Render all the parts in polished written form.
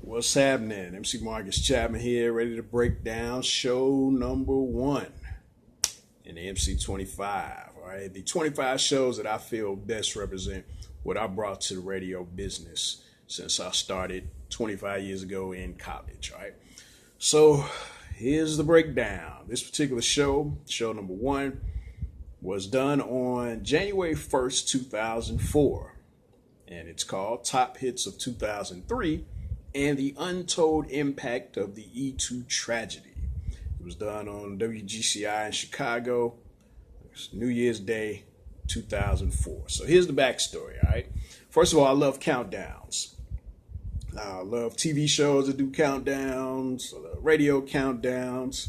What's happening? MC Marcus Chapman here, ready to break down show number one in the MC 25. All right, the 25 shows that I feel best represent what I brought to the radio business since I started 25 years ago in college. All right, so here's the breakdown. This particular show, show number one, was done on January 1st, 2004, and it's called Top Hits of 2003 and the Untold Impact of the E2 Tragedy. It was done on WGCI in Chicago, New Year's Day, 2004. So here's the backstory, all right? First of all, I love countdowns. I love TV shows that do countdowns, radio countdowns,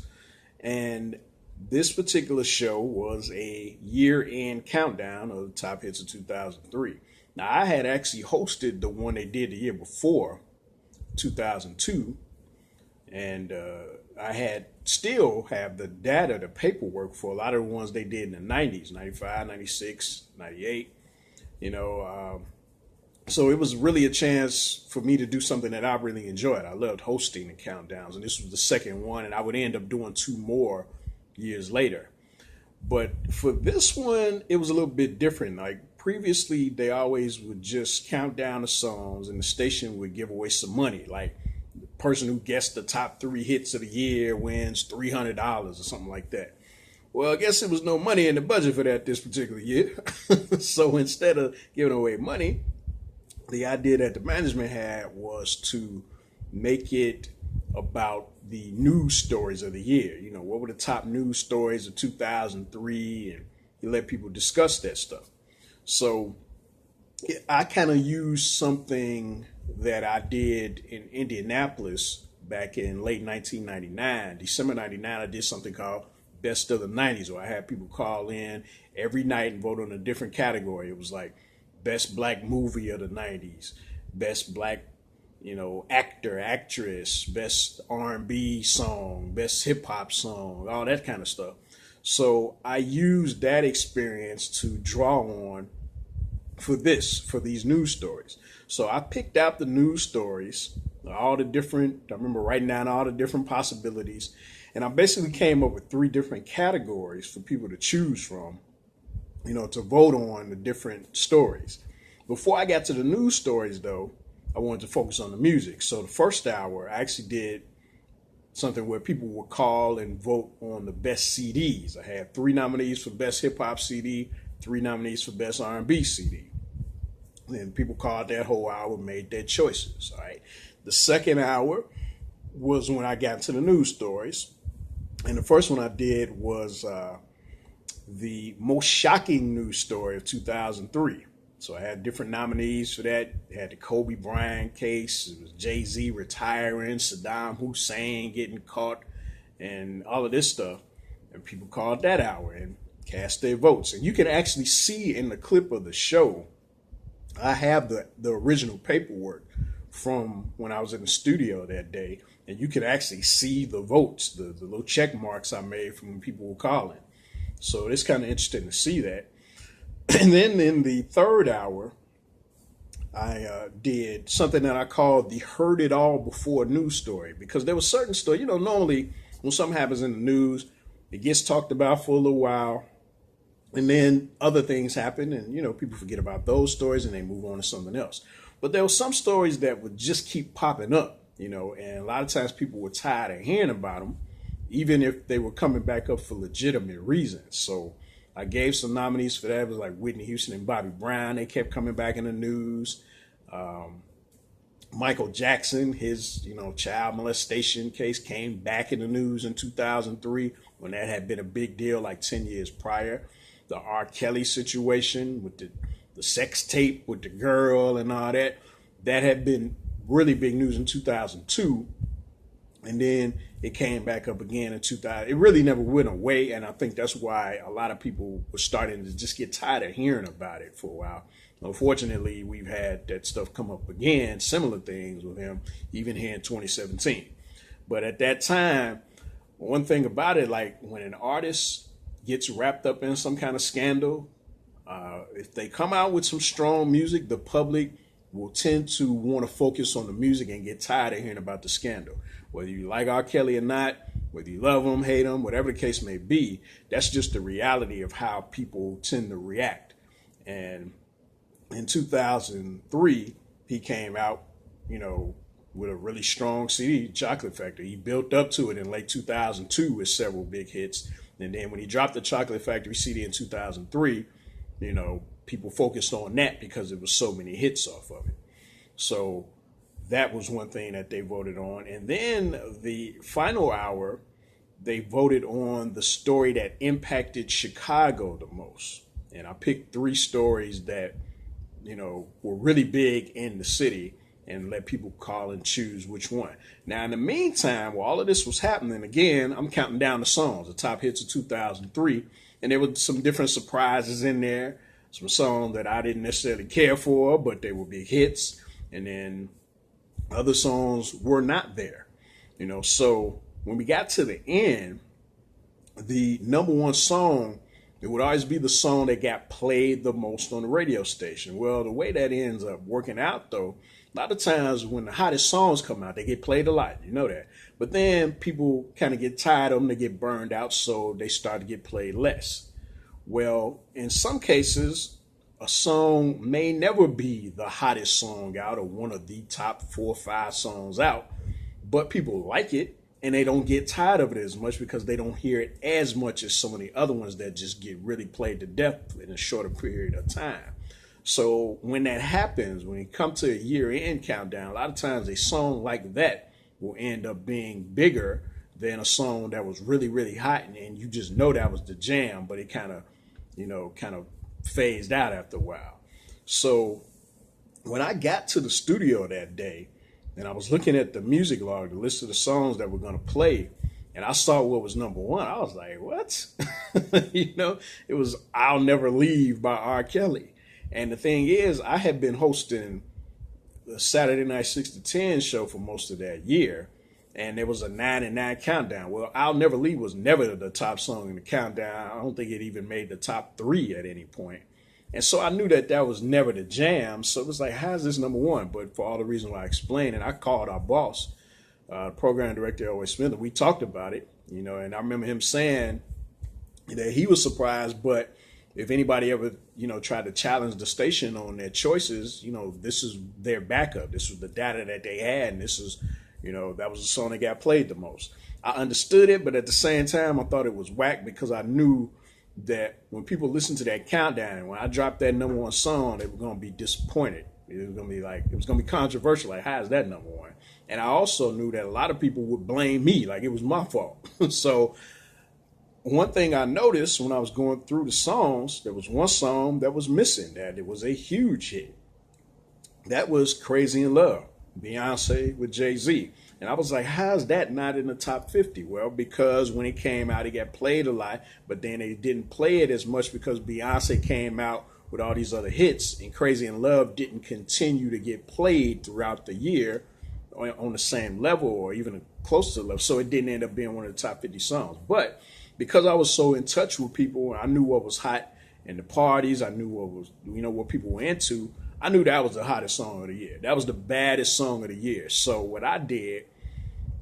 and this particular show was a year-end countdown of the top hits of 2003. Now, I had actually hosted the one they did the year before, 2002, and I had still have the data, the paperwork for a lot of the ones they did in the 90s, 95, 96, 98, so it was really a chance for me to do something that I really enjoyed. I loved hosting the countdowns, and this was the second one, and I would end up doing two more years later. But for this one, it was a little bit different. Like previously, they always would just count down the songs and the station would give away some money. Like the person who guessed the top three hits of the year wins $300 or something like that. Well, I guess there was no money in the budget for that this particular year. So instead of giving away money, the idea that the management had was to make it about the news stories of the year. You know, what were the top news stories of 2003? And you let people discuss that stuff. So I kind of used something that I did in Indianapolis back in late 1999, December 99. I did something called Best of the 90s, where I had people call in every night and vote on a different category. It was like Best Black Movie of the 90s, Best Black actor, actress, best R&B song, best hip hop song, all that kind of stuff. So I used that experience to draw on for these news stories. So I picked out the news stories, I remember writing down all the different possibilities, and I basically came up with three different categories for people to choose from, to vote on the different stories. Before I got to the news stories though, I wanted to focus on the music. So the first hour, I actually did something where people would call and vote on the best CDs. I had three nominees for best hip hop CD, three nominees for best R&B CD. And people called that whole hour, made their choices. All right. The second hour was when I got into the news stories. And the first one I did was the most shocking news story of 2003. So I had different nominees for that. I had the Kobe Bryant case. It was Jay-Z retiring, Saddam Hussein getting caught, and all of this stuff. And people called that hour and cast their votes. And you can actually see in the clip of the show, I have the original paperwork from when I was in the studio that day. And you can actually see the votes, the little check marks I made from when people were calling. So it's kind of interesting to see that. And then in the third hour, I did something that I called the heard it all before news story, because there was certain story, normally when something happens in the news, it gets talked about for a little while, and then other things happen, and people forget about those stories and they move on to something else. But there were some stories that would just keep popping up, and a lot of times people were tired of hearing about them, even if they were coming back up for legitimate reasons. So I gave some nominees for that. It was like Whitney Houston and Bobby Brown. They kept coming back in the news. Michael Jackson, his child molestation case came back in the news in 2003 when that had been a big deal like 10 years prior. The R. Kelly situation with the sex tape with the girl and all that, that had been really big news in 2002. And then it came back up again in 2000. It really never went away. And I think that's why a lot of people were starting to just get tired of hearing about it for a while. Unfortunately, we've had that stuff come up again, similar things with him, even here in 2017. But at that time, one thing about it, like when an artist gets wrapped up in some kind of scandal, if they come out with some strong music, the public will tend to want to focus on the music and get tired of hearing about the scandal. Whether you like R. Kelly or not, whether you love him, hate him, whatever the case may be, that's just the reality of how people tend to react. And in 2003, he came out, you know, with a really strong CD, Chocolate Factory. He built up to it in late 2002 with several big hits. And then when he dropped the Chocolate Factory CD in 2003, you know, people focused on that because there was so many hits off of it. So that was one thing that they voted on. And then the final hour, they voted on the story that impacted Chicago the most. And I picked three stories that, you know, were really big in the city and let people call and choose which one. Now, in the meantime, while all of this was happening, again, I'm counting down the songs, the top hits of 2003. And there were some different surprises in there, some songs that I didn't necessarily care for, but they were big hits. And then other songs were not there, you know. So when we got to the end, the number one song, it would always be the song that got played the most on the radio station. Well, the way that ends up working out, though, a lot of times when the hottest songs come out, they get played a lot. You know that. But then people kind of get tired of them. They get burned out, so they start to get played less. Well, in some cases, a song may never be the hottest song out or one of the top 4 or 5 songs out, but people like it. And they don't get tired of it as much because they don't hear it as much as some of the other ones that just get really played to death in a shorter period of time. So when that happens, when you come to a year-end countdown, a lot of times a song like that will end up being bigger than a song that was really, really hot. And you just know that was the jam, but it kind of phased out after a while. So when I got to the studio that day, and I was looking at the music log, the list of the songs that were going to play, and I saw what was number one. I was like, what? You know, it was I'll Never Leave by R. Kelly. And the thing is, I had been hosting the Saturday Night 6 to 10 show for most of that year, and there was a 9 and 9 countdown. Well, I'll Never Leave was never the top song in the countdown. I don't think it even made the top 3 at any point. And so I knew that was never the jam. So it was like, how's this number one? But for all the reasons why I explained, and I called our boss, program director, Elway Smith, and we talked about it, you know, and I remember him saying that he was surprised, but if anybody ever, you know, tried to challenge the station on their choices, you know, this is their backup. This was the data that they had. And this is, you know, that was the song that got played the most. I understood it, but at the same time, I thought it was whack because I knew that when people listen to that countdown and when I dropped that number one song, they were going to be disappointed. It was going to be controversial. Like, how is that number one? And I also knew that a lot of people would blame me, like it was my fault. So one thing I noticed when I was going through the songs, there was one song that was missing, that it was a huge hit. That was Crazy in Love, Beyonce with Jay-Z. And I was like, how's that not in the top 50? Well, because when it came out, it got played a lot, but then they didn't play it as much because Beyonce came out with all these other hits, and Crazy in Love didn't continue to get played throughout the year on the same level or even close to the level. So it didn't end up being one of the top 50 songs. But because I was so in touch with people, and I knew what was hot in the parties, I knew what was, you know, what people were into, I knew that was the hottest song of the year. That was the baddest song of the year. So what I did,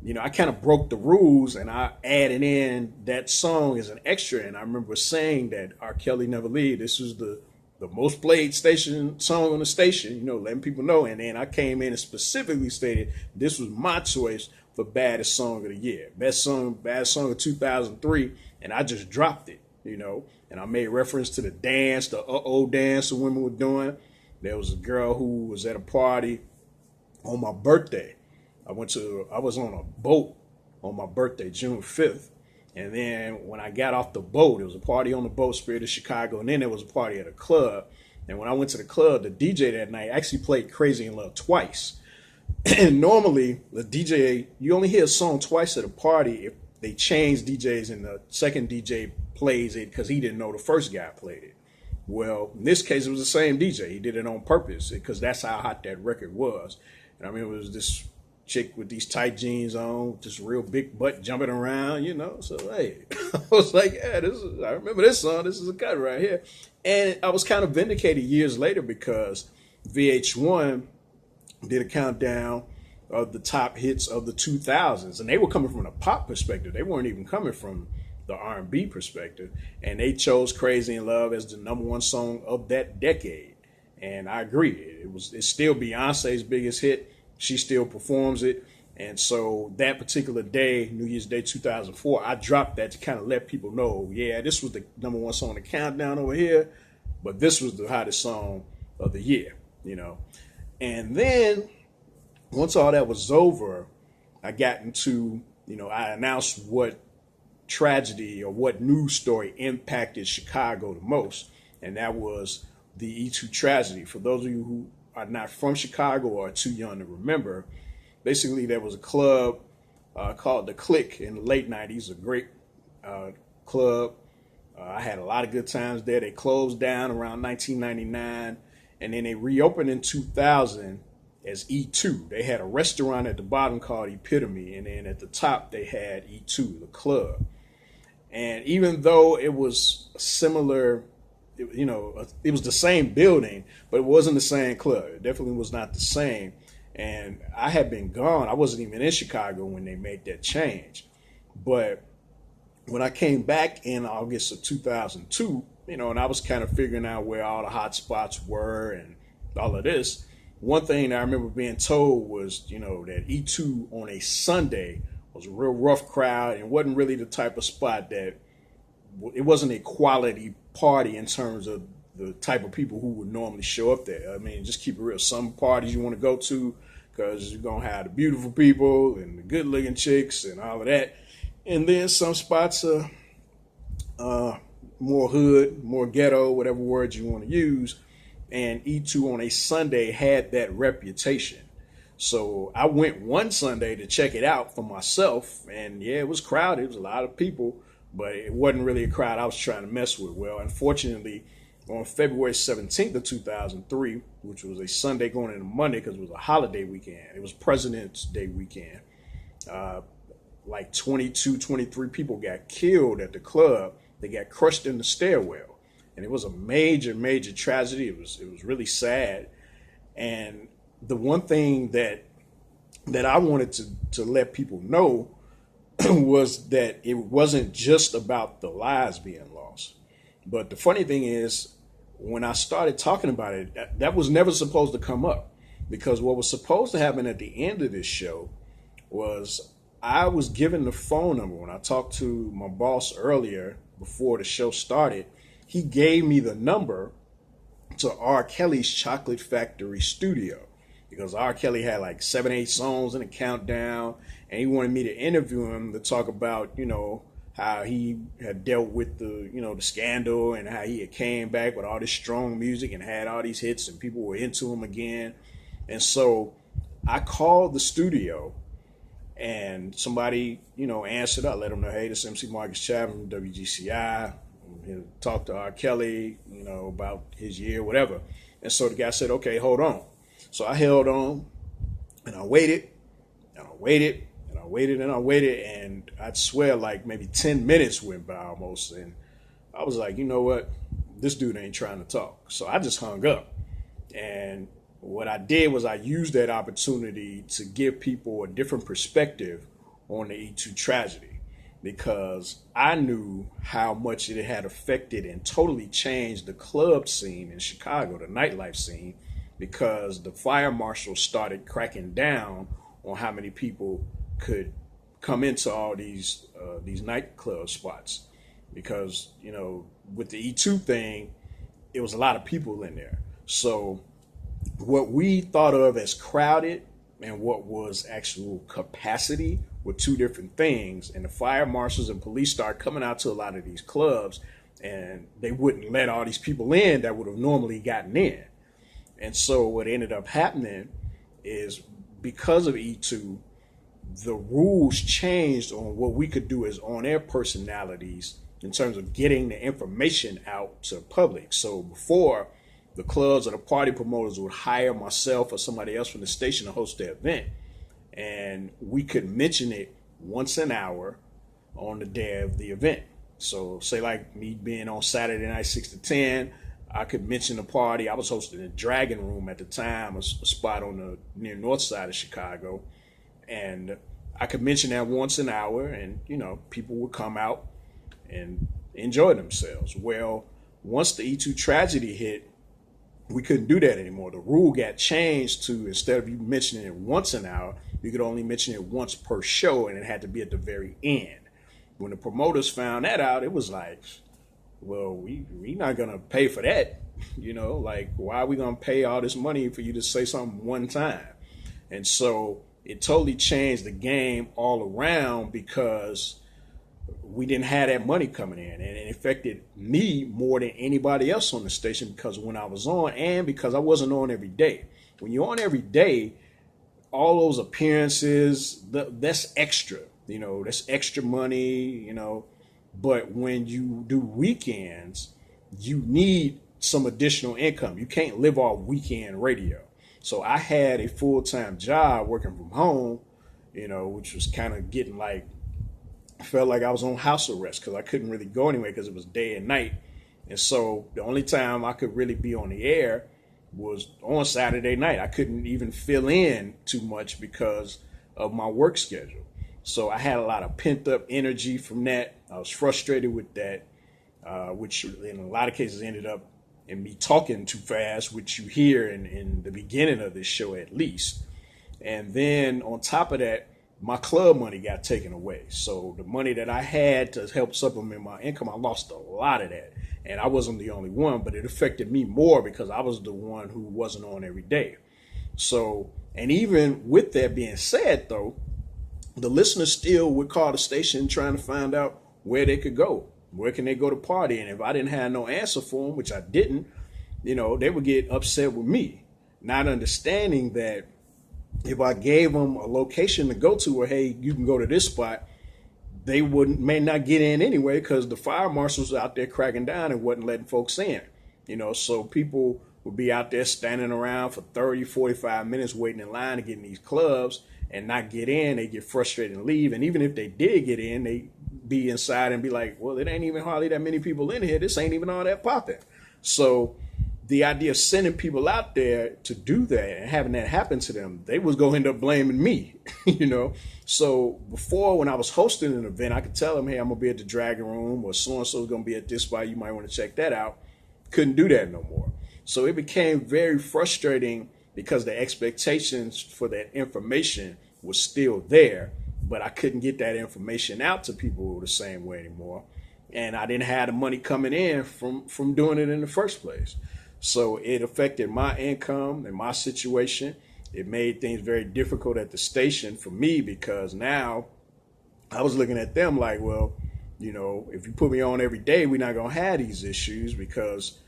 you know, I kind of broke the rules and I added in that song as an extra. And I remember saying that R. Kelly Never Leave, this was the most played song on the station, you know, letting people know. And then I came in and specifically stated this was my choice for baddest song of the year. Baddest song of 2003. And I just dropped it, you know, and I made reference to the dance, the uh-oh dance the women were doing. There was a girl who was at a party on my birthday. I was on a boat on my birthday, June 5th. And then when I got off the boat, there was a party on the boat, Spirit of Chicago. And then there was a party at a club. And when I went to the club, the DJ that night actually played Crazy in Love twice. And normally the DJ, you only hear a song twice at a party if they change DJs and the second DJ plays it because he didn't know the first guy played it. Well, in this case, it was the same DJ. He did it on purpose because that's how hot that record was. And I mean, it was this chick with these tight jeans on, just real big butt jumping around, you know. So, hey, I was like, yeah, I remember this song. This is a cut right here. And I was kind of vindicated years later because VH1 did a countdown of the top hits of the 2000s, and they were coming from a pop perspective. They weren't even coming from the R&B perspective, and they chose "Crazy in Love" as the #1 song of that decade. And I agree, it's still Beyonce's biggest hit. She still performs it. And so that particular day, New Year's Day 2004, I dropped that to kind of let people know, yeah, this was the #1 song on the countdown over here, but this was the hottest song of the year. And then once all that was over, I got into, I announced what tragedy or what news story impacted Chicago the most, and that was the E2 tragedy. For those of you who are not from Chicago or are too young to remember, basically there was a club called The Click in the late 90s, a great club. I had a lot of good times there. They closed down around 1999, and then they reopened in 2000 as E2. They had a restaurant at the bottom called Epitome, and then at the top they had E2, the club. And even though it was similar, it was the same building, but it wasn't the same club. It definitely was not the same. And I had been gone. I wasn't even in Chicago when they made that change. But when I came back in August of 2002, and I was kind of figuring out where all the hot spots were and all of this, one thing that I remember being told was, that E2 on a Sunday was a real rough crowd and wasn't really the type of spot that, it wasn't a quality party in terms of the type of people who would normally show up there. I mean, just keep it real. Some parties you want to go to because you're going to have the beautiful people and the good looking chicks and all of that. And then some spots are more hood, more ghetto, whatever words you want to use. And E2 on a Sunday had that reputation. So I went one Sunday to check it out for myself. And yeah, it was crowded. It was a lot of people, but it wasn't really a crowd I was trying to mess with. Well, unfortunately, on February 17th of 2003, which was a Sunday going into Monday because it was a holiday weekend. It was President's Day weekend. Like 22, 23 people got killed at the club. They got crushed in the stairwell. And it was a major, major tragedy. It was really sad. And the one thing that I wanted to let people know was that it wasn't just about the lives being lost. But the funny thing is, when I started talking about it, that was never supposed to come up, because what was supposed to happen at the end of this show was I was given the phone number. When I talked to my boss earlier before the show started, he gave me the number to R. Kelly's Chocolate Factory studio, because R. Kelly had like 7, 8 songs in a countdown, and he wanted me to interview him to talk about, how he had dealt with the scandal, and how he had came back with all this strong music and had all these hits and people were into him again. And so I called the studio, and somebody, answered. I let them know, hey, this is MC Marcus Chapman from WGCI. I'm here to talk to R. Kelly, about his year, whatever. And so the guy said, okay, hold on. So I held on, and I waited, and I waited, and I waited, and I waited, and I'd swear like maybe 10 minutes went by almost. And I was like, you know what? This dude ain't trying to talk. So I just hung up. And what I did was I used that opportunity to give people a different perspective on the E2 tragedy, because I knew how much it had affected and totally changed the club scene in Chicago, the nightlife scene, because the fire marshal started cracking down on how many people could come into all these nightclub spots. Because, with the E2 thing, it was a lot of people in there. So what we thought of as crowded and what was actual capacity were two different things. And the fire marshals and police started coming out to a lot of these clubs, and they wouldn't let all these people in that would have normally gotten in. And so what ended up happening is, because of E2, the rules changed on what we could do as on-air personalities in terms of getting the information out to the public. So before, the clubs or the party promoters would hire myself or somebody else from the station to host the event, and we could mention it once an hour on the day of the event. So say like me being on Saturday night 6 to 10, I could mention a party. I was hosting a Dragon Room at the time, a spot on the near north side of Chicago, and I could mention that once an hour, and people would come out and enjoy themselves. Well, once the E2 tragedy hit, we couldn't do that anymore. The rule got changed to, instead of you mentioning it once an hour, you could only mention it once per show, and it had to be at the very end. When the promoters found that out, it was like, well, we not gonna pay for that. Like, why are we gonna pay all this money for you to say something one time? And so it totally changed the game all around, because we didn't have that money coming in, and it affected me more than anybody else on the station, because when I was on, and because I wasn't on every day. When you're on every day, all those appearances, that's extra. That's extra money. But when you do weekends, you need some additional income. You can't live off weekend radio. So I had a full-time job working from home, which was kind of getting like, I felt like I was on house arrest, because I couldn't really go anywhere because it was day and night. And so the only time I could really be on the air was on Saturday night. I couldn't even fill in too much because of my work schedule. So I had a lot of pent up energy from that. I was frustrated with that, which in a lot of cases ended up in me talking too fast, which you hear in the beginning of this show at least. And then on top of that, my club money got taken away. So the money that I had to help supplement my income, I lost a lot of that. And I wasn't the only one, but it affected me more because I was the one who wasn't on every day. So, and even with that being said, though, the listeners still would call the station trying to find out where they could go. Where can they go to party? And if I didn't have no answer for them, which I didn't, they would get upset with me, not understanding that if I gave them a location to go to, or hey, you can go to this spot, they may not get in anyway, because the fire marshals out there cracking down and wasn't letting folks in. So people would be out there standing around for 30, 45 minutes waiting in line to get in these clubs and not get in. They get frustrated and leave. And even if they did get in, they be inside and be like, well, it ain't even hardly that many people in here. This ain't even all that popping. So the idea of sending people out there to do that and having that happen to them, they was going to end up blaming me, So before, when I was hosting an event, I could tell them, hey, I'm going to be at the Dragon Room, or so-and-so is going to be at this spot. You might want to check that out. Couldn't do that no more. So it became very frustrating, because the expectations for that information was still there, but I couldn't get that information out to people the same way anymore. And I didn't have the money coming in from doing it in the first place. So it affected my income and my situation. It made things very difficult at the station for me, because now I was looking at them like, well, if you put me on every day, we're not going to have these issues, because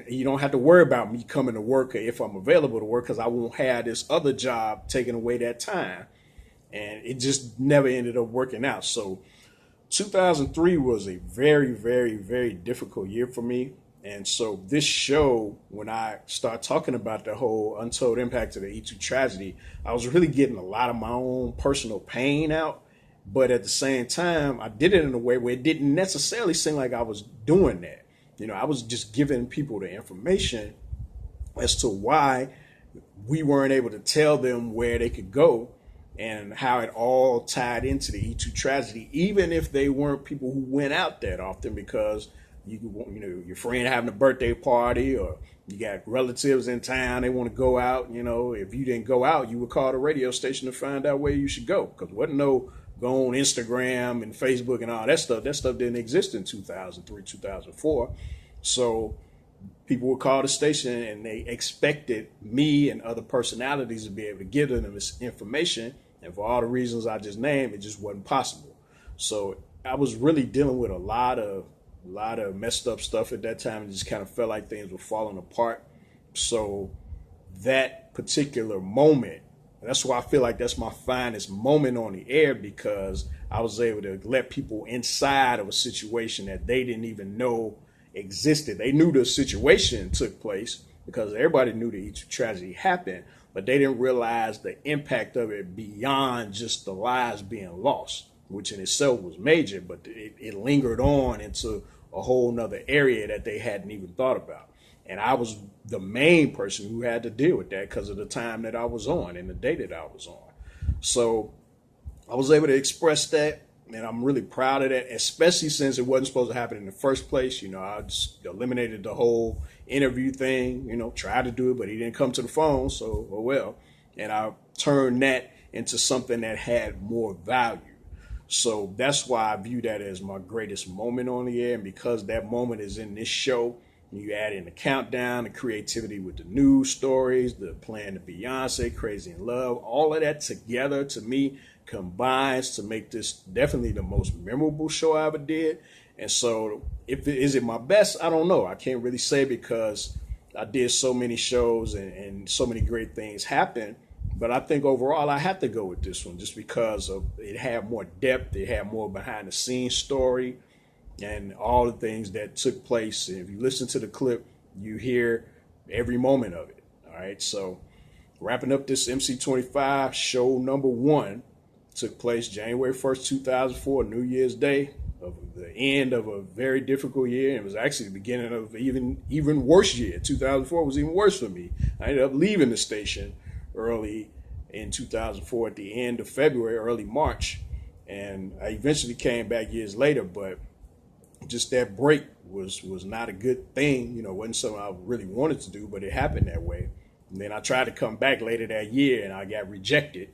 you don't have to worry about me coming to work, or if I'm available to work, because I won't have this other job taking away that time. And it just never ended up working out. So 2003 was a very, very, very difficult year for me. And so this show, when I start talking about the whole untold impact of the E2 tragedy, I was really getting a lot of my own personal pain out. But at the same time, I did it in a way where it didn't necessarily seem like I was doing that. I was just giving people the information as to why we weren't able to tell them where they could go, and how it all tied into the E2 tragedy, even if they weren't people who went out that often, because your friend having a birthday party, or you got relatives in town, they want to go out. If you didn't go out, you would call the radio station to find out where you should go, because there wasn't no go on Instagram and Facebook and all that stuff. That stuff didn't exist in 2003, 2004. So people would call the station, and they expected me and other personalities to be able to give them this information. And for all the reasons I just named, it just wasn't possible. So I was really dealing with a lot of messed up stuff at that time. It just kind of felt like things were falling apart. So that particular moment, that's why I feel like that's my finest moment on the air, because I was able to let people inside of a situation that they didn't even know existed. They knew the situation took place, because everybody knew the E2 tragedy happened, but they didn't realize the impact of it beyond just the lives being lost, which in itself was major, but it lingered on into a whole nother area that they hadn't even thought about. And I was the main person who had to deal with that because of the time that I was on and the day that I was on. So I was able to express that, and I'm really proud of that, especially since it wasn't supposed to happen in the first place. I just eliminated the whole interview thing, tried to do it, but he didn't come to the phone, so oh well. And I turned that into something that had more value. So that's why I view that as my greatest moment on the air. And because that moment is in this show, you add in the countdown, the creativity with the news stories, the playing the Beyonce, Crazy in Love, all of that together to me combines to make this definitely the most memorable show I ever did. And so is it my best? I don't know. I can't really say because I did so many shows and so many great things happen. But I think overall I have to go with this one just because of it had more depth, it had more behind the scenes story and all the things that took place. And if you listen to the clip, you hear every moment of it. All right. So wrapping up this MC25 show number 1 took place January 1st, 2004, New Year's Day, of the end of a very difficult year. It was actually the beginning of even worse year. 2004 was even worse for me. I ended up leaving the station early in 2004 at the end of February, early March. And I eventually came back years later, but just that break was not a good thing. Wasn't something I really wanted to do, but it happened that way. And then I tried to come back later that year and I got rejected.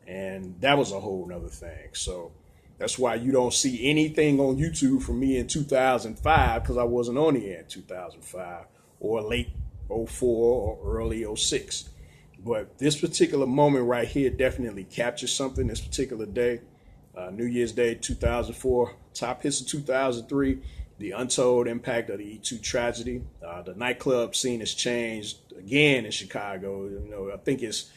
And that was a whole nother thing. So that's why you don't see anything on YouTube from me in 2005 because I wasn't on the air in 2005 or late 04 or early 06. But this particular moment right here definitely captures something. This particular day, New Year's Day 2004, top hits of 2003, the untold impact of the E2 tragedy. The nightclub scene has changed again in Chicago. I think it's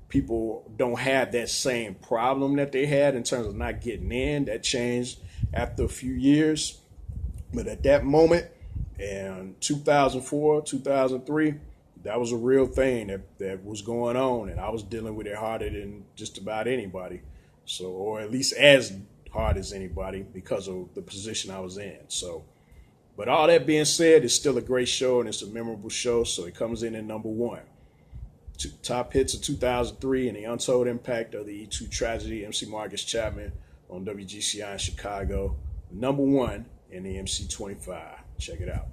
people don't have that same problem that they had in terms of not getting in. That changed after a few years. But at that moment, in 2004, 2003, that was a real thing that was going on. And I was dealing with it harder than just about anybody. So, or at least as hard as anybody because of the position I was in. So, but all that being said, it's still a great show and it's a memorable show. So it comes in at number 1. Top hits of 2003 and the untold impact of the E2 tragedy, MC Marcus Chapman on WGCI in Chicago. Number 1 in the MC25. Check it out.